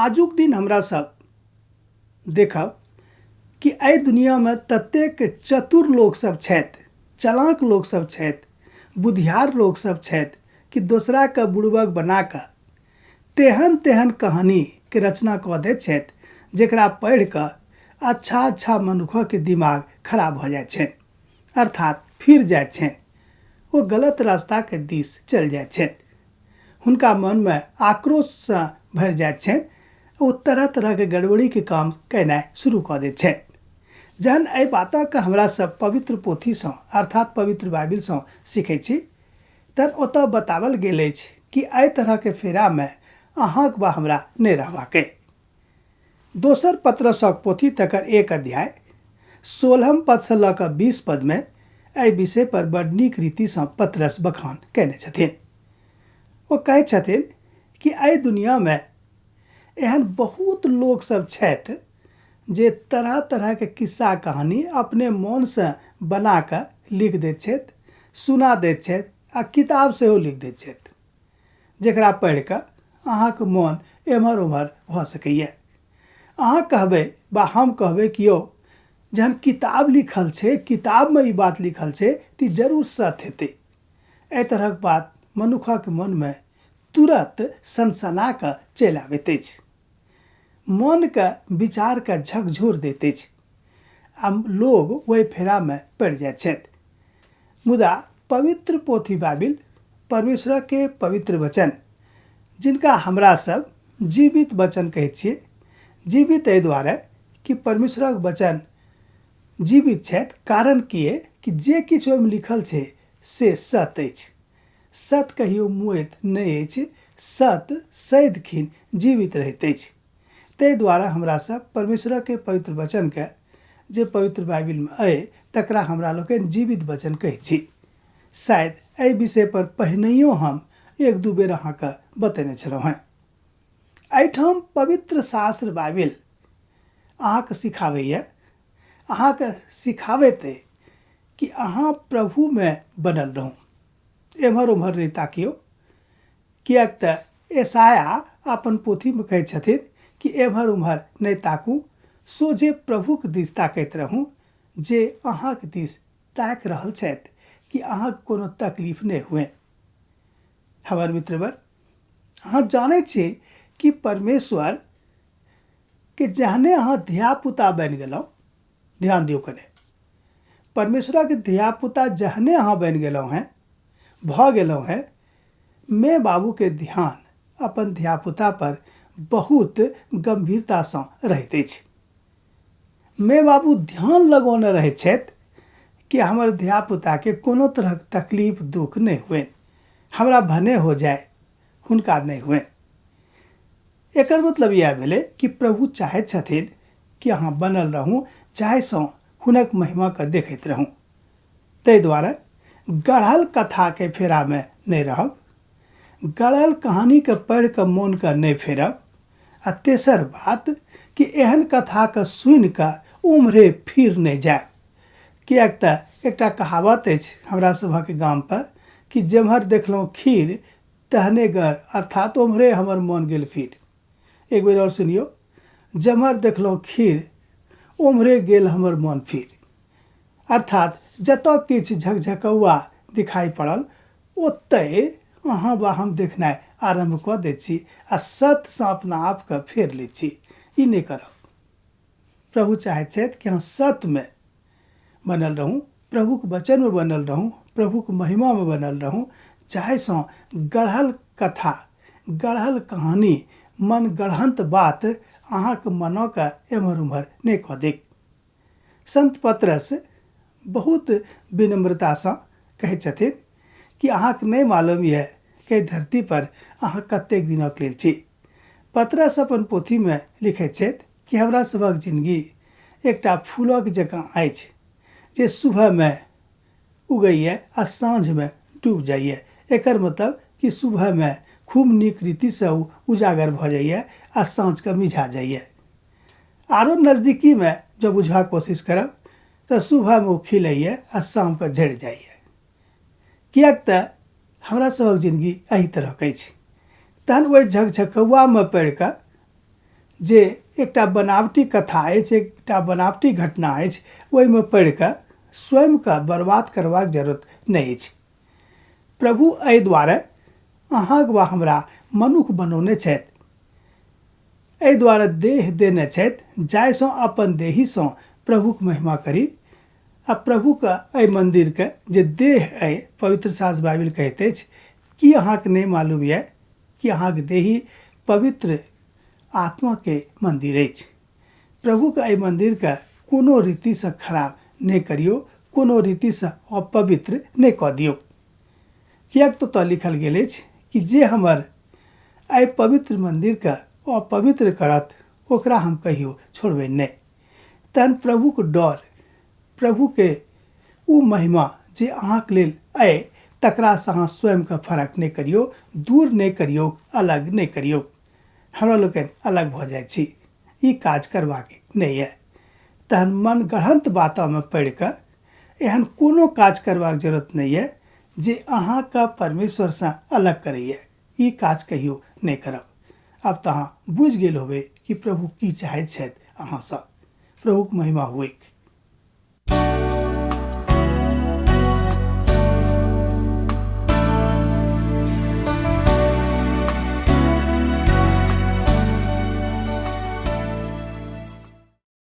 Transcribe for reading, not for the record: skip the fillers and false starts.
आजुक दिन हमरा सब देखब कि एहि दुनियामे ततेक चतुर लोक सब छथि, चालाक लोक सब छथि, बुधियार लोक सब छथि कि दोसराके बुड़बक बना कऽ तेहन तेहन कहानीके रचना कऽ दैत छथि जकरा पढ़ि कऽ अच्छा मनुखके दिमाग खराब भऽ जाइ छनि, अर्थात फिर जाइ छनि, ओ गलत रास्ताके दिस चलि जाइ छथि। हुनका मनमे आक्रोशसँ भरि जाइत छनि, ओ तरह तरहके गड़बड़ीके काम केनाइ शुरू कऽ दैत छथि। जहन एहि बातके हमरा सब पवित्र पोथीसँ अर्थात पवित्र बाइबिलसँ सीखै छी तहन ओतऽ बताओल गेल अछि कि एहि तरहके फेरामे अहाँक वा हमरा नहि रहबाक अइ। दोसर पत्रसक पोथी तकर 1 अध्याय 16 पदसँ लऽ कऽ 20 पदमे एहि विषय पर बड़ नीक रीतिसँ पत्रस बखान कयने छथिन। ओ कहै छथिन कि एहि दुनियामे एहन बहुत लोक सब छथि जे तरह तरहके किस्सा कहानी अपने मोनसँ बना कऽ लिख दैत छथि, सुना दैत छथि आ किताब सेहो लिख दैत छथि, जकरा पढ़ि कऽ अहाँके मोन एम्हर ओम्हर भऽ सकैए। अहाँ कहबै वा हम कहबै कि यौ जहन किताब लिखल छै, किताबमे ई बात लिखल छै तऽ जरूर सत्य हेतै। एहि तरहक बात मनुखक मनमे तुरत सनसना कऽ चलि आबैत अछि, मनके विचारके झकझोर दैत अछि आ लोग ओहि फेरामे पड़ि जाइत छथि। मुदा पवित्र पोथी बाइबिल परमेश्वरके पवित्र वचन, जिनका हमरा सब जीवित वचन कहै छियै, जीवित एहि दुआरे कि परमेश्वरक वचन जीवित छथि। कारण की अइ कि जे किछु ओहिमे लिखल छै से सत्य अछि। सत्य कहियो मुएत नहि अछि, सत्य सदिखन जीवित रहैत अछि। ताहि दुआरे हमरा सब परमेश्वरके पवित्र वचनके जे पवित्र बाइबिलमे अइ तकरा हमरा लोकनि जीवित वचन कहै छी। शायद एहि विषय पर पहिनहियो हम 1-2 बेर अहाँके बतेने छलहुँ हेँ। एहिठाम पवित्र शास्त्र बाइबिल अहाँके सिखाबैए, अहाँके सिखाबैत अइ कि अहाँ प्रभुमे बनल रहू, एम्हर ओम्हर नहि ताकियौ। किएक तऽ यशाया अपन पोथीमे कहै छथिन कि एम्हर ओम्हर नहि ताकू, सोझे प्रभुके दिस ताकैत रहू जे अहाँके दिस ताकि रहल छथि कि अहाँके कोनो तकलीफ नहि हुए। हमर मित्रवर, अहाँ जानै छियै कि परमेश्वर के जहने अहाँ धियापुता बनि गेलहुँ, ध्यान दियौ कने, परमेश्वरके धियापुता जहने अहाँ बनि गेलहुँ हैं, भऽ गेलहुँ हैं, माय बाबूके ध्यान अपन धियापुता पर बहुत गंभीरतासँ रहैत अछि। माय बाबू ध्यान लगौने रहैत छथि कि हमर धियापुताके कोनो तरहक तकलीफ दुख नहि हुए, हमरा भने हो जाए, हुनका नहि हुए। एकर मतलब इएह भेलै कि प्रभु चाहैत छथिन कि अहाँ बनल रहू, जाहिसँ हुनक महिमाके देखैत रहू। ताहि दुआरे गढ़ल कथाके फेरामे नहि रहब, गढ़ल कहानीके पढ़ि कऽ मोनके नहि फेरब। आ तेसर बात कि एहन कथाके सुनि कऽ उम्हरे फिर नहि जायब। किएक तऽ एकटा कहावत अछि हमरा सभक गामपर कि जेम्हर देखलहुँ खीर तहने गर, अर्थात उम्हरे हमर मोन गेल फिर। एक बेर और सुनियौ, जेम्हर देखलहुँ खीर उम्हरे गेल हमर मोन फिर। अर्थात जतऽ किछु झकझकौआ दिखाई पड़ल ओतहि अहाँ वा हम देखनाइ आरम्भ कऽ दैत छी आ सत्यसँ अपना आपके फेर लैत छी। ई नहि करब। प्रभु चाहैत छथि कि अहाँ सत्यमे बनल रहू, प्रभुके वचनमे बनल रहू, प्रभुके महिमामे बनल रहू, जाहिसँ गढ़ल कथा, गढ़ल कहानी, मन गढ़ंत बात अहाँके मनके एम्हर ओम्हर नहि कऽ देत। संत पतरस बहुत विनम्रतासँ कहै छथिन कि अहाँके नहि मालूम यऽ कि धरती पर अहाँ कतेक दिनक लेल छी। पतरस अपन पोथीमे लिखैत छथि कि हमरा सभक जिंदगी एकटा फूलक जकाँ अछि जे सुबहमे उगैए आ साँझमे डूबि जाइए। एकर मतलब कि सुबहमे खूब नीक रीतिसँ उजागर भऽ जाइए आ साँझके मिझा जाइए। आरो नजदीकीमे जब बुझबाक कोशिश करब तऽ सुबहमे ओ खिलैए आ शामके झड़ि जाइए। किएक तऽ हमरा सभक जिंदगी एही तरहक अछि। तहन ओहि झकझकौआमे पड़ि कऽ जे एकटा बनावटी कथा अछि, एकटा बनावटी घटना अछि, ओहिमे पढ़ि कऽ स्वयंके बर्बाद करबाक जरूरत नहि अछि। प्रभु एहि दुआरे अहाँक वा हमरा मनुष्य बनौने छथि, एहि दुआरे देह देने छथि जाहिसँ अपन देहीसँ प्रभुक महिमा करी। आ प्रभुके एहि मन्दिरके जे देह अइ, पवित्र शास्त्र बाइबल कहैत अछि कि अहाँके नहि मालूम यऽ कि अहाँके देही पवित्र आत्माके मन्दिर अछि। प्रभुके एहि मन्दिरके कोनो रीतिसँ खराब नहि करियौ, कोनो रीतिसँ अपवित्र नहि कऽ दियौ। किएक तऽ लिखल गेल अछि कि जे हमर एहि पवित्र मन्दिरके अपवित्र करत ओकरा हम कहियो छोड़बै नहि। तहन प्रभुके डर, प्रभुके ओ महिमा जे अहाँके लेल अइ तकरासँ अहाँ स्वयंके फर्क नहि करियौ, दूर नहि करियौ, अलग नहि करियौ। हमरा लोकनि अलग भऽ जाइ छी, ई काज करबाक नहि यऽ। तहन मन गढ़ंत बातोमे पढ़ि कऽ एहन कोनो काज करबाक जरूरत नहि यऽ जे अहाँके परमेश्वरसँ अलग करैए। ई काज कहियो नहि करब। आब तऽ अहाँ बुझि गेल होबै कि प्रभु की चाहैत छथि अहाँसँ। प्रभुक महिमा होइक।